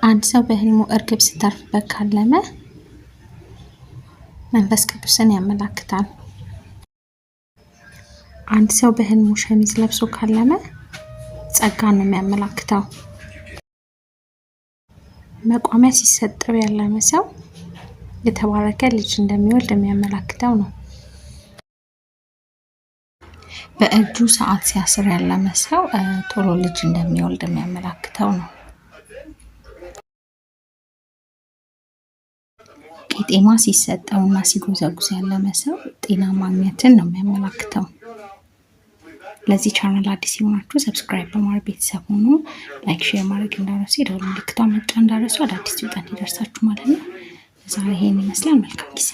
አንድ ሰው በህልሙ እርግብ ስታርፍበት ካለመ መንፈስ ቅዱስን ያመላክታል። አንድ ሰው በህልሙ ሸሚዝ ለብሶ ካለመ ጸጋን ነው የሚያመላክተው። መቋሚያ ሲሰጠው ያለመ ሰው የተባረከ ልጅ እንደሚወልድ የሚያመላክተው ነው። በእጁ ሰዓት ሲያስር ያለመ ሰው ቶሎ ልጅ እንደሚወልድ የሚያመላክተው ነው። ቄጤማ ሲሰጠውና ሲጎዘጉዝ ያለመ ሰው ጤና ማግኘትን ነው የሚያመላክተው። ለዚህ ቻናል አዲስ የሆናችሁ ሰብስክራይብ በማድረግ ቤተሰብ ሁኑ። ላይክ ሼር ማድረግ እንዳትረሱ፣ የደወል ምልክቷን መጫን እንዳትረሱ፣ አዳዲስ ሲወጣ እንዲደርሳችሁ ማለት ነው። ዛሬ ይሄን ይመስላል። መልካም ጊዜ